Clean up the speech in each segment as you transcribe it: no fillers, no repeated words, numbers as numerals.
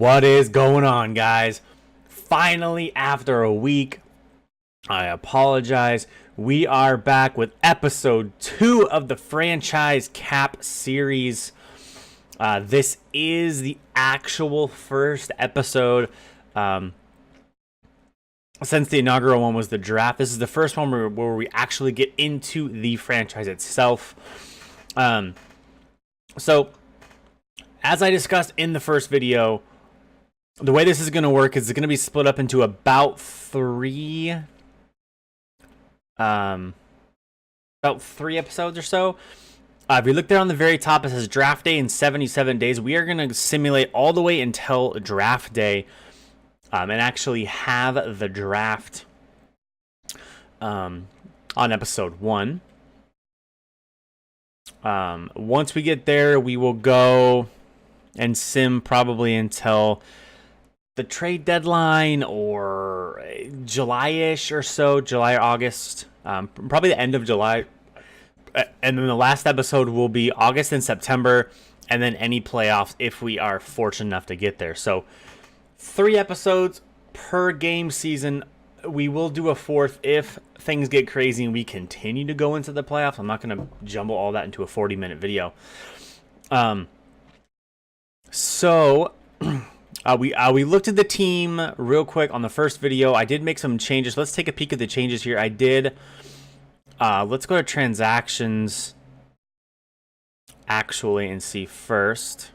What is going on, guys? Finally, after a week, I apologize. We are back with episode 2 of the franchise cap series. This is the actual first episode. Since the inaugural one was the draft, this is the first one where we actually get into the franchise itself. So, as I discussed in the first video, the way this is going to work is it's going to be split up into about three episodes or so. If you look there on the very top, it says draft day in 77 days. We are going to simulate all the way until draft day and actually have the draft on episode 1. Once we get there, we will go and sim probably until the trade deadline or July-ish or so, July or August, probably the end of July. And then the last episode will be August and September, and then any playoffs if we are fortunate enough to get there. So 3 episodes per game season. We will do a 4th if things get crazy and we continue to go into the playoffs. I'm not going to jumble all that into a 40-minute video. We looked at the team real quick on the first video. I did make some changes. Let's take a peek at the changes here. I did. Let's go to transactions actually and see first.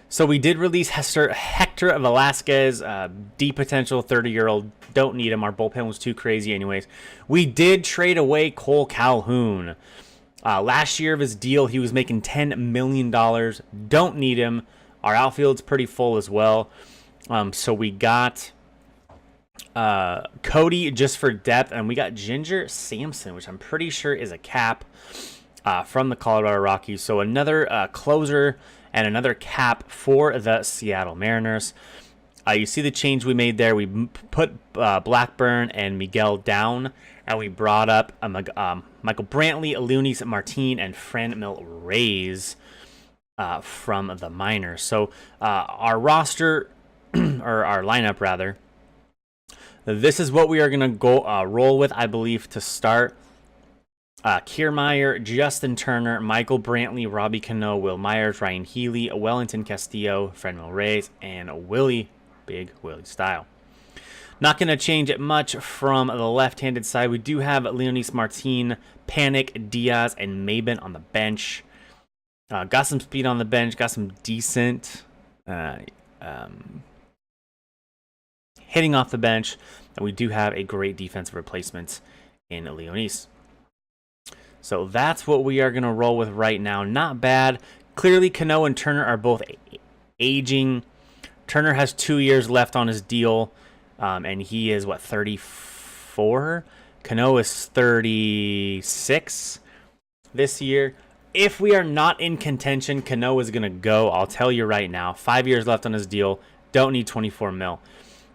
So we did release Hector Velasquez, D potential 30-year-old. Don't need him. Our bullpen was too crazy anyways. We did trade away Cole Calhoun. Last year of his deal, he was making $10 million. Don't need him. Our outfield's pretty full as well. So we got Cody just for depth, and we got Ginger Sampson, which I'm pretty sure is a cap from the Colorado Rockies. So another closer and another cap for the Seattle Mariners. You see the change we made there. We put Blackburn and Miguel down, and we brought up Michael Brantley, Leonis Martin, and Franmil Reyes from the minors. So our roster, or our lineup rather, this is what we are going to go roll with, I believe, to start. Kiermaier, Justin Turner, Michael Brantley, Robbie Cano, Will Myers, Ryan Healy, Wellington Castillo, Franmil Reyes, and Big Willie Style. Not going to change it much from the left-handed side. We do have Leonis Martin, Panic, Diaz, and Maben on the bench. Got some speed on the bench. Got some decent hitting off the bench. And we do have a great defensive replacement in Leonis. So that's what we are going to roll with right now. Not bad. Clearly, Cano and Turner are both aging. Turner has 2 years left on his deal, and he is, 34? Cano is 36 this year. If we are not in contention, Cano is going to go. I'll tell you right now. 5 years left on his deal. Don't need 24 mil.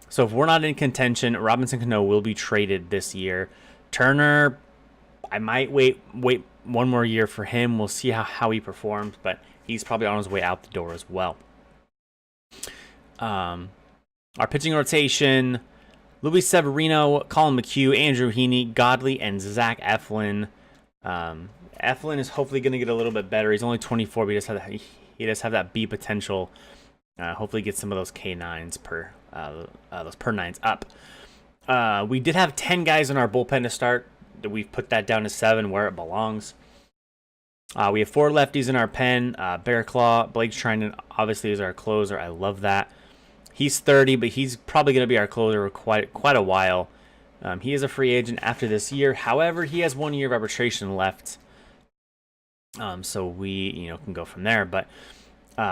So if we're not in contention, Robinson Cano will be traded this year. Turner, I might wait one more year for him. We'll see how he performs, but he's probably on his way out the door as well. Our pitching rotation: Luis Severino, Colin McHugh, Andrew Heaney, Godley, and Zach Eflin. Eflin is hopefully going to get a little bit better. He's only 24, but he does have that B potential. Hopefully get some of those K9s those per 9s up. We did have 10 guys in our bullpen to start. We've put that down to 7 where it belongs. We have 4 lefties in our pen. Bear Claw, Blake Trinan obviously is our closer. I love that. He's 30, but he's probably going to be our closer for quite a while. He is a free agent after this year. However, he has 1 year of arbitration left. So we can go from there. But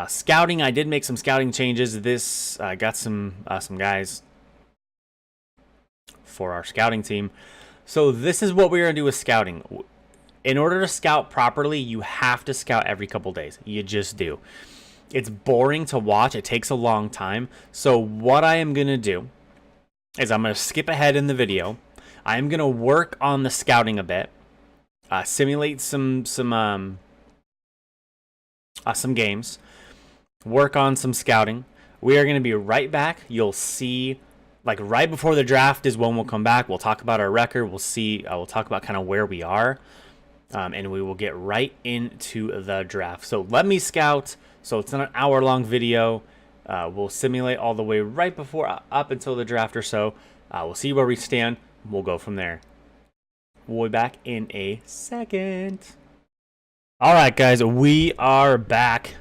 scouting, I did make some scouting changes. This got some guys for our scouting team. So this is what we're going to do with scouting. In order to scout properly, you have to scout every couple days. You just do. It's boring to watch. It takes a long time. So what I am going to do is I'm going to skip ahead in the video. I am going to work on the scouting a bit. Simulate some games. work on some scouting. We are going to be right back. You'll see, like right before the draft is when we'll come back. We'll talk about our record. We'll see. We'll talk about kind of where we are, and we will get right into the draft. So let me scout. So it's not an hour-long video. We'll simulate all the way right before up until the draft or so. We'll see where we stand. We'll go from there. We'll be back in a second. All right, guys, we are back.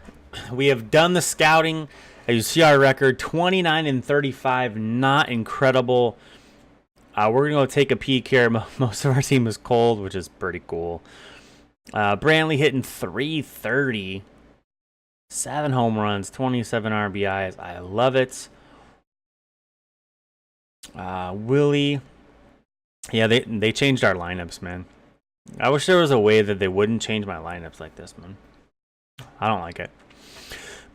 We have done the scouting. As you see our record, 29-35, not incredible. We're going to take a peek here. Most of our team is cold, which is pretty cool. Brantley hitting 330. 7 home runs, 27 RBIs. I love it. Willie. Yeah, they changed our lineups, man. I wish there was a way that they wouldn't change my lineups like this, man. I don't like it.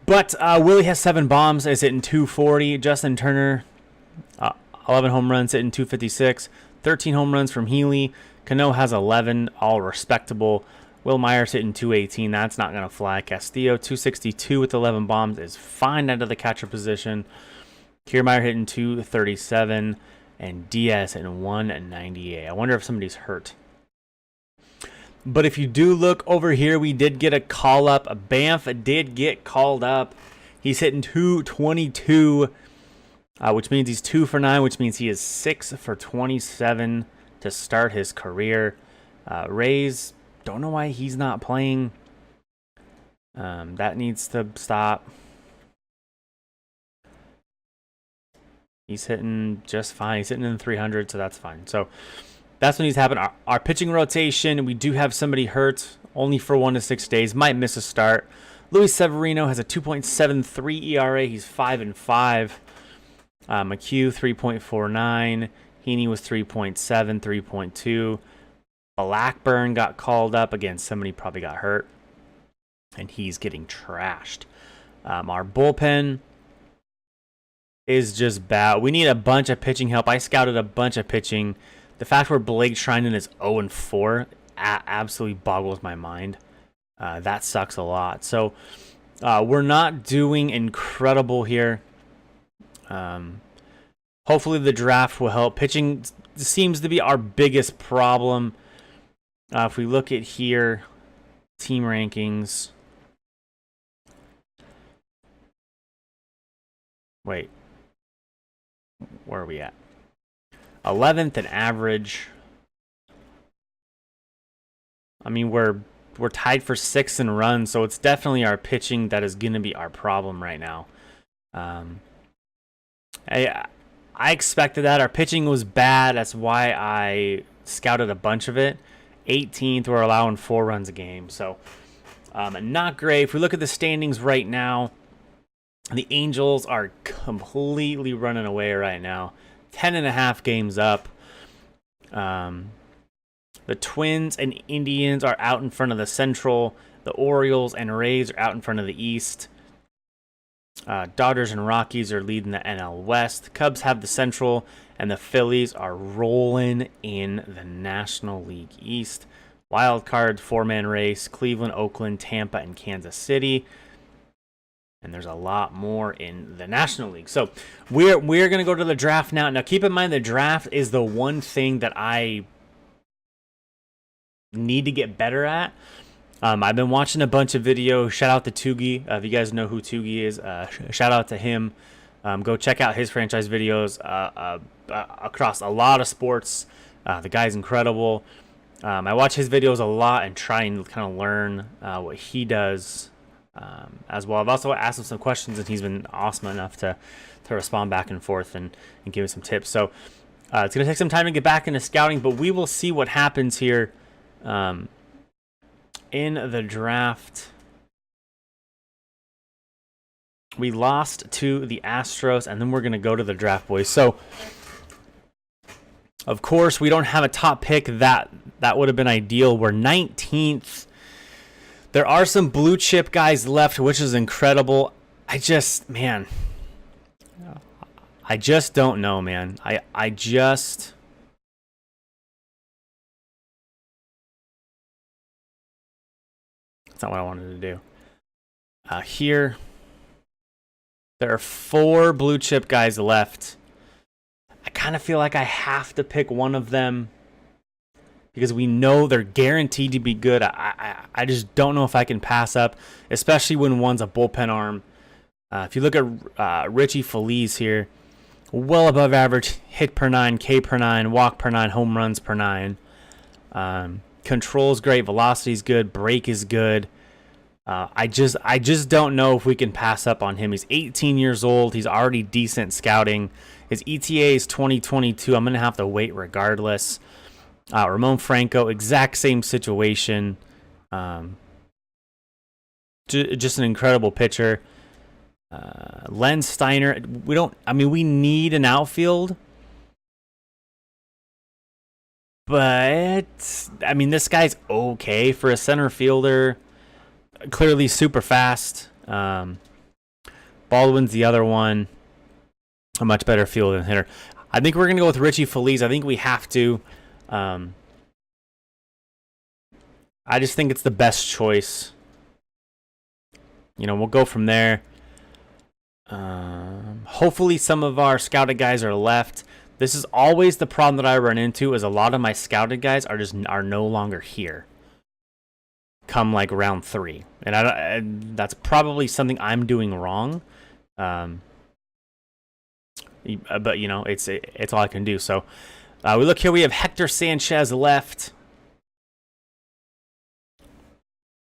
But Willie has 7 bombs, is hitting 240. Justin Turner, 11 home runs, hitting 256. 13 home runs from Healy. Cano has 11, all respectable. Will Myers hitting 218. That's not going to fly. Castillo, 262 with 11 bombs, is fine out of the catcher position. Kiermaier hitting 237. And Diaz hitting 198. I wonder if somebody's hurt. But if you do look over here, we did get a call up. Banff did get called up. He's hitting 222, which means he's 2 for 9, which means he is 6 for 27 to start his career. Rays, don't know why he's not playing. That needs to stop. He's hitting just fine. He's hitting in the 300, so that's fine. So that's when he's happening. Our pitching rotation, we do have somebody hurt only for 1 to 6 days. Might miss a start. Luis Severino has a 2.73 ERA. He's 5-5. McHugh, 3.49. Heaney was 3.7, 3.2. Blackburn got called up. Again, somebody probably got hurt. And he's getting trashed. Our bullpen is just bad. We need a bunch of pitching help. I scouted a bunch of pitching. The fact where Blake Trinan is 0-4 absolutely boggles my mind. That sucks a lot. So we're not doing incredible here. Hopefully the draft will help. Pitching seems to be our biggest problem. If we look at here, team rankings. Wait. Where are we at? 11th in average. I mean, we're tied for 6th in runs, so it's definitely our pitching that is going to be our problem right now. I expected that. Our pitching was bad. That's why I scouted a bunch of it. 18th, we're allowing 4 runs a game, so not great. If we look at the standings right now, the Angels are completely running away right now. 10.5 games up. The Twins and Indians are out in front of the Central. The Orioles and Rays are out in front of the East. Dodgers and Rockies are leading the NL West. Cubs have the Central, and the Phillies are rolling in the National League East. Wild card 4-man race: Cleveland, Oakland, Tampa, and Kansas City. And there's a lot more in the National League. So we're going to go to the draft now. Now, keep in mind, the draft is the one thing that I need to get better at. I've been watching a bunch of videos. Shout out to Tugi. If you guys know who Tugi is, shout out to him. Go check out his franchise videos across a lot of sports. The guy's incredible. I watch his videos a lot and try and kind of learn what he does. As well. I've also asked him some questions, and he's been awesome enough to respond back and forth and give me some tips. So it's going to take some time to get back into scouting, but we will see what happens here in the draft. We lost to the Astros, and then we're going to go to the draft, boys. So, of course, we don't have a top pick. That would have been ideal. We're 19th. There are some blue chip guys left, which is incredible. I just don't know, man. That's not what I wanted to do. Here, There are 4 blue chip guys left. I kind of feel like I have to pick one of them because we know they're guaranteed to be good. I just don't know if I can pass up, especially when one's a bullpen arm. If you look at Richie Feliz here, well above average hit per 9, K per 9, walk per 9, home runs per 9. Control's great, velocity's good, break is good. I just don't know if we can pass up on him. He's 18 years old. He's already decent scouting. His ETA is 2022. I'm going to have to wait regardless. Ramon Franco, exact same situation. Just an incredible pitcher. Len Steiner, we need an outfield. But, this guy's okay for a center fielder. Clearly super fast. Baldwin's the other one. A much better fielder and hitter. I think we're going to go with Richie Feliz. I think we have to. I just think it's the best choice. We'll go from there. Hopefully some of our scouted guys are left. This is always the problem that I run into, is a lot of my scouted guys are no longer here come like round 3. And that's probably something I'm doing wrong. But it's all I can do. So we look here, we have Hector Sanchez left.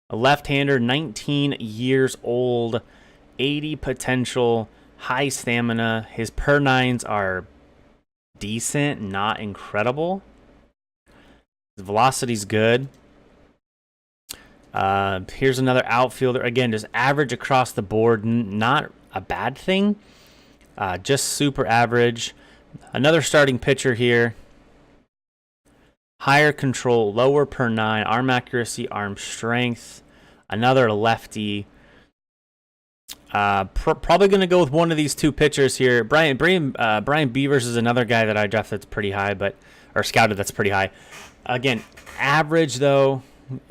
A left-hander, 19 years old, 80 potential, high stamina. His per 9s are decent, not incredible. His velocity's good. Here's another outfielder. Again, just average across the board. Not a bad thing. Just super average. Another starting pitcher here. Higher control, lower per 9, arm accuracy, arm strength. Another lefty. Probably going to go with one of these 2 pitchers here. Brian Beavers is another guy that I drafted that's pretty high, or scouted that's pretty high. Again, average though.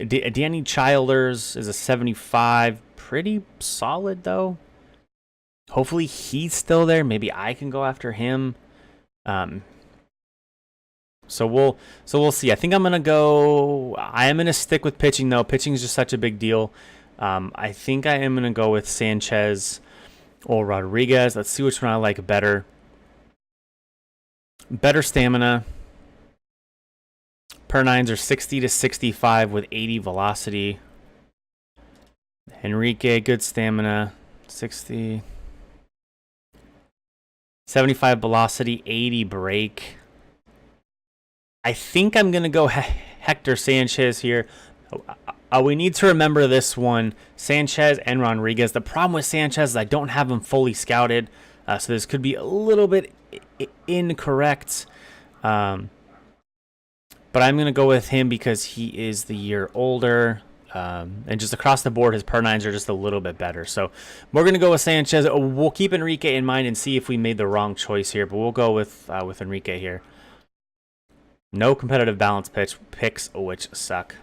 Danny Childers is a 75. Pretty solid though. Hopefully he's still there. Maybe I can go after him. So we'll see. I think I am gonna stick with pitching though. Pitching is just such a big deal. I think I am gonna go with Sanchez or Rodriguez. Let's see which one I like better. Better stamina. Per 9s are 60 to 65 with 80 velocity. Enrique, good stamina, 60. 75 velocity, 80 break. I think I'm going to go Hector Sanchez here. We need to remember this one, Sanchez and Rodriguez. The problem with Sanchez is I don't have him fully scouted, so this could be a little bit incorrect. But I'm going to go with him because he is the year older. And just across the board, his per 9s are just a little bit better. So we're going to go with Sanchez. We'll keep Enrique in mind and see if we made the wrong choice here. But we'll go with Enrique here. No competitive balance picks, which suck.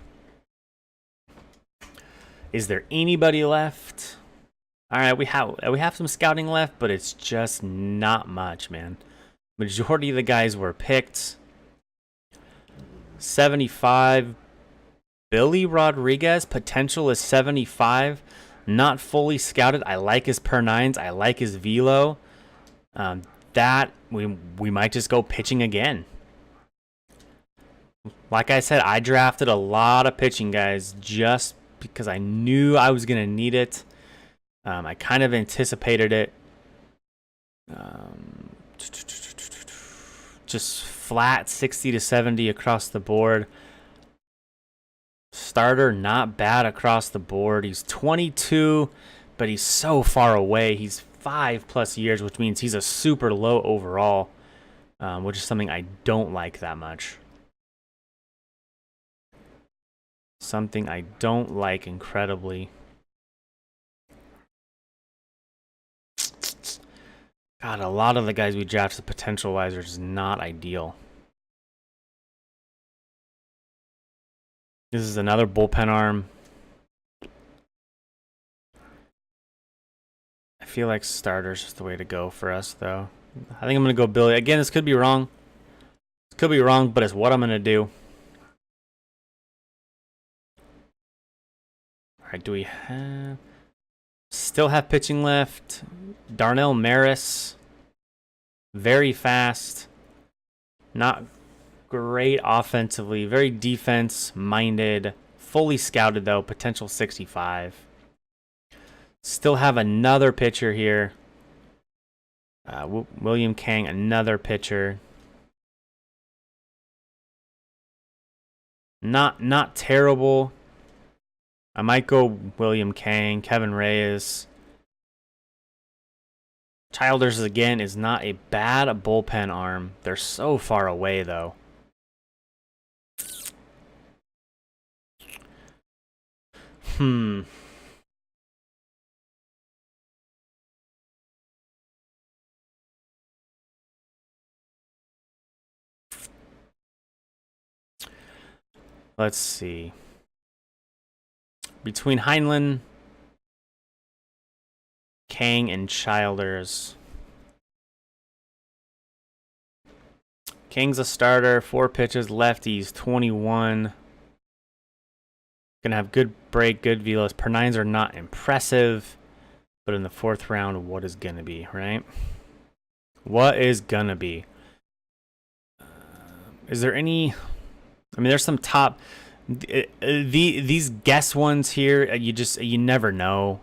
Is there anybody left? All right, we have some scouting left, but it's just not much, man. Majority of the guys were picked. 75. Billy Rodriguez, potential is 75. Not fully scouted. I like his per 9s. I like his velo. That we might just go pitching again. Like I said, I drafted a lot of pitching guys just because I knew I was going to need it. I kind of anticipated it. Just flat 60 to 70 across the board. Starter, not bad across the board. He's 22, but he's so far away. He's 5+ years, which means he's a super low overall, which is something I don't like that much. Something I don't like incredibly. God, a lot of the guys we drafted potential-wise are just not ideal. This is another bullpen arm. I feel like starter's just the way to go for us, though. I think I'm going to go Billy. Again, this could be wrong. This could be wrong, but it's what I'm going to do. All right, do we have... Still have pitching left. Darnell Maris. Very fast. Not great offensively. Very defense-minded. Fully scouted, though. Potential 65. Still have another pitcher here. William Kang, another pitcher. Not terrible. I might go William Kang, Kevin Reyes. Childers, again, is not a bad bullpen arm. They're so far away, though. Let's see. Between Heinlein, Kang, and Childers. Kang's a starter, 4 pitches, lefties, 21. Gonna have good break, good velos. Per nines are not impressive, but in the 4th round, what is gonna be, right? What is gonna be? Is there any? I mean, there's some top. These guess ones here, you never know.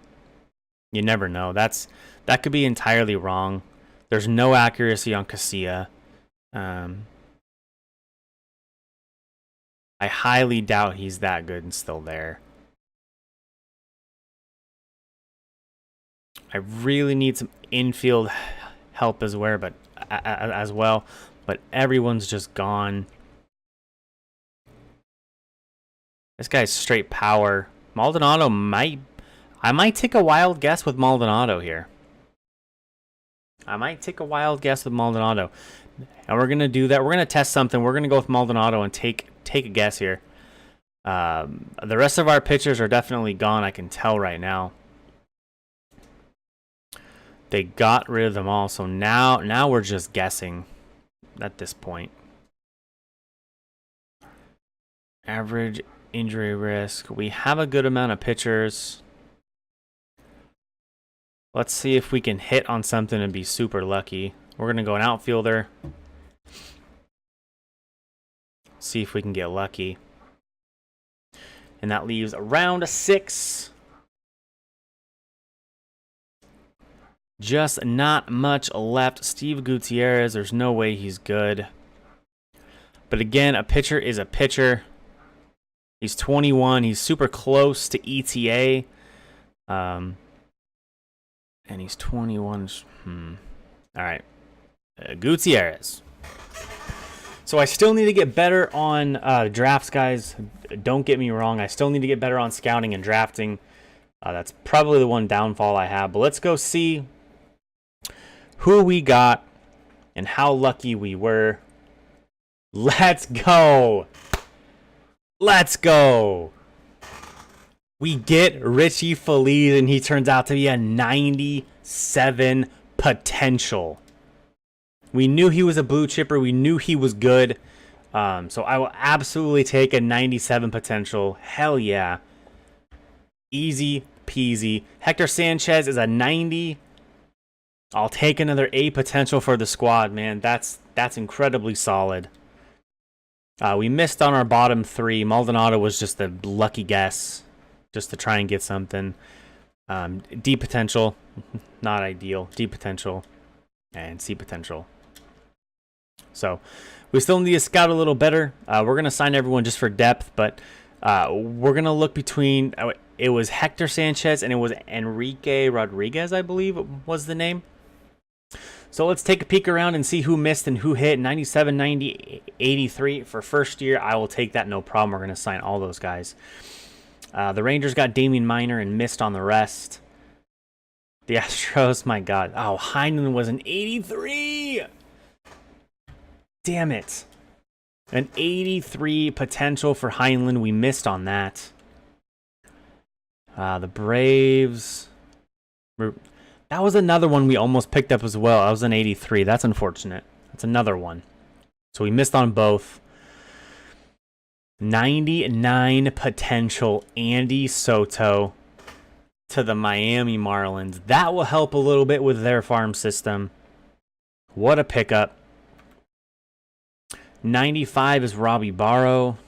You never know. That could be entirely wrong. There's no accuracy on Casilla. I highly doubt he's that good and still there. I really need some infield help as well, but everyone's just gone. This guy's straight power. Maldonado I might take a wild guess with Maldonado here. And we're going to do that. We're going to test something. We're going to go with Maldonado and take a guess here. The rest of our pitchers are definitely gone, I can tell right now. They got rid of them all, so now we're just guessing at this point. Average injury risk. We have a good amount of pitchers. Let's see if we can hit on something and be super lucky. We're going to go an outfielder. See if we can get lucky. And that leaves round 6. Just not much left. Steve Gutierrez, there's no way he's good. But again, a pitcher is a pitcher. He's 21. He's super close to ETA. And he's 21. All right. Gutierrez. So I still need to get better on drafts, guys. Don't get me wrong. I still need to get better on scouting and drafting. That's probably the one downfall I have. But let's go see who we got and how lucky we were. Let's go. Let's go. We get Richie Feliz, and he turns out to be a 97 potential. We knew he was a blue chipper. We knew he was good. So I will absolutely take a 97 potential. Hell yeah. Easy peasy. Hector Sanchez is a 90. I'll take another A potential for the squad, man. That's incredibly solid. We missed on our bottom 3. Maldonado was just a lucky guess, just to try and get something. D potential, not ideal. D potential, and C potential. So we still need to scout a little better. We're going to sign everyone just for depth, but we're going to look between... It was Hector Sanchez and it was Enrique Rodriguez, I believe was the name. So let's take a peek around and see who missed and who hit. 97, 90, 83 for first year. I will take that, no problem. We're going to sign all those guys. The Rangers got Damian Minor and missed on the rest. The Astros, my God. Oh, Heinlein was an 83. Damn it. An 83 potential for Heinlein. We missed on that. The Braves. That was another one we almost picked up as well. I was an 83. That's unfortunate. That's another one. So we missed on both. 99 potential Andy Soto to the Miami Marlins. That will help a little bit with their farm system. What a pickup. 95 is Robbie Barrow.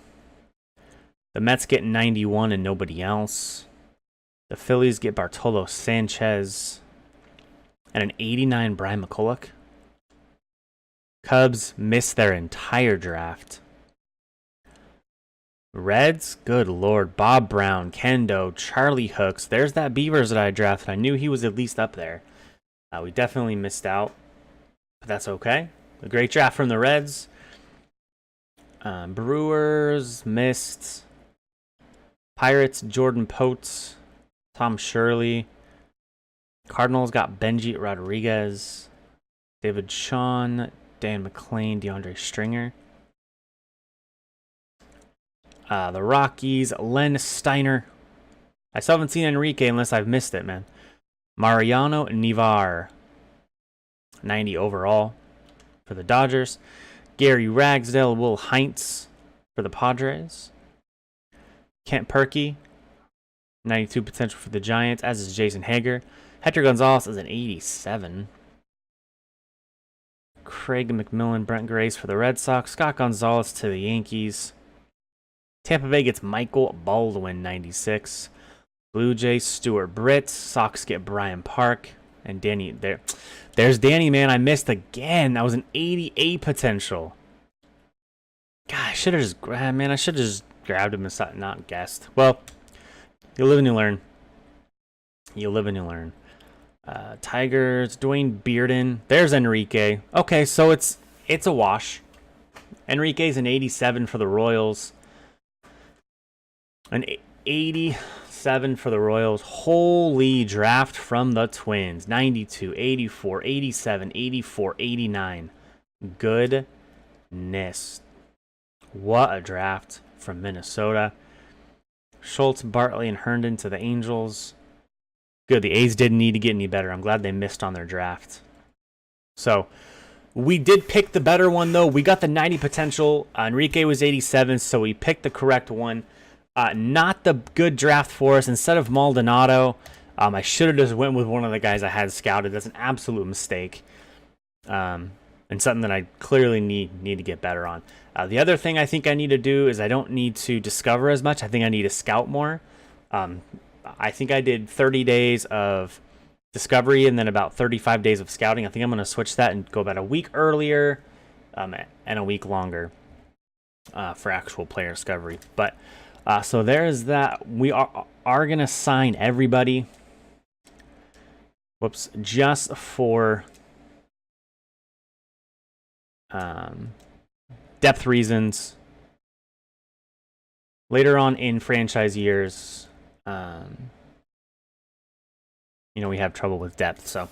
The Mets get 91 and nobody else. The Phillies get Bartolo Sanchez. And an 89 Brian McCulloch. Cubs miss their entire draft. Reds, good lord, Bob Brown, Kendo, Charlie Hooks. There's that Beavers that I drafted. I knew he was at least up there. We definitely missed out, but that's okay. A great draft from the Reds. Brewers missed. Pirates, Jordan Potes, Tom Shirley. Cardinals got Benji Rodriguez, David Shawn, Dan McClain, DeAndre Stringer. The Rockies, Len Steiner. I still haven't seen Enrique unless I've missed it, man. Mariano Nivar. 90 overall for the Dodgers. Gary Ragsdale, Will Heinz for the Padres. Kent Perkey. 92 potential for the Giants, as is Jason Hager. Hector Gonzalez is an 87. Craig McMillan, Brent Grace for the Red Sox. Scott Gonzalez to the Yankees. Tampa Bay gets Michael Baldwin, 96. Blue Jays, Stuart Britt. Sox get Brian Park. And Danny, there's Danny, man. I missed again. That was an 88 potential. God, I should have just grabbed him and not guessed. Well, you live and you learn. You live and you learn. Tigers, Dwayne Bearden. There's Enrique. Okay, so it's a wash. Enrique's an 87 for the Royals. An 87 for the Royals. Holy draft from the Twins. 92, 84, 87, 84, 89. Goodness. What a draft from Minnesota. Schultz, Bartley, and Herndon to the Angels. Good. The A's didn't need to get any better. I'm glad they missed on their draft. So, we did pick the better one, though. We got the 90 potential. Enrique was 87, so we picked the correct one. Not the good draft for us. Instead of Maldonado, I should have just went with one of the guys I had scouted. That's an absolute mistake. And something that I clearly need to get better on. The other thing I think I need to do is I don't need to discover as much. I think I need to scout more. I think I did 30 days of discovery and then about 35 days of scouting. I think I'm going to switch that and go about a week earlier and a week longer for actual player discovery. But so there's that. We are going to sign everybody. Whoops. Just for depth reasons. Later on in franchise years, we have trouble with depth. So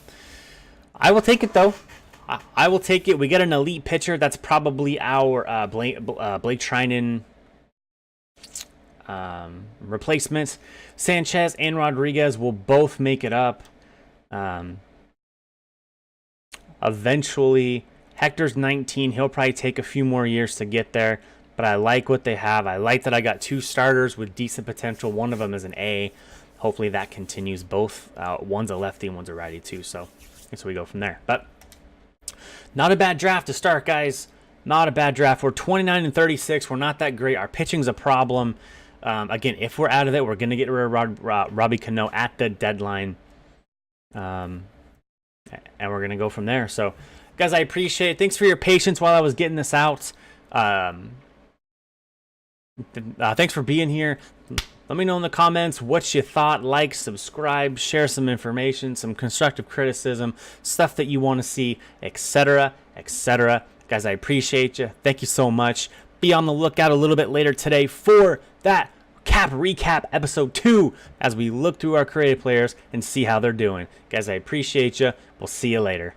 I will take it, though. I will take it. We get an elite pitcher. That's probably our Blake Trinan replacements. Sanchez and Rodriguez will both make it up. Eventually, Hector's 19. He'll probably take a few more years to get there. But I like what they have. I like that I got two starters with decent potential. One of them is an A. Hopefully that continues. Both. One's a lefty and one's a righty too. So I guess we go from there. But not a bad draft to start, guys. Not a bad draft. We're 29 and 36. We're not that great. Our pitching's a problem. Again, if we're out of it, we're going to get rid of Robbie Cano at the deadline. And we're going to go from there. So, guys, I appreciate it. Thanks for your patience while I was getting this out. Thanks for being here. Let me know in the comments what you thought. Like, subscribe, share some information, some constructive criticism, stuff that you want to see, etc., etc. Guys, I appreciate you. Thank you so much. Be on the lookout a little bit later today for that cap recap episode 2 as we look through our creative players and see how they're doing. Guys, I appreciate you. We'll see you later.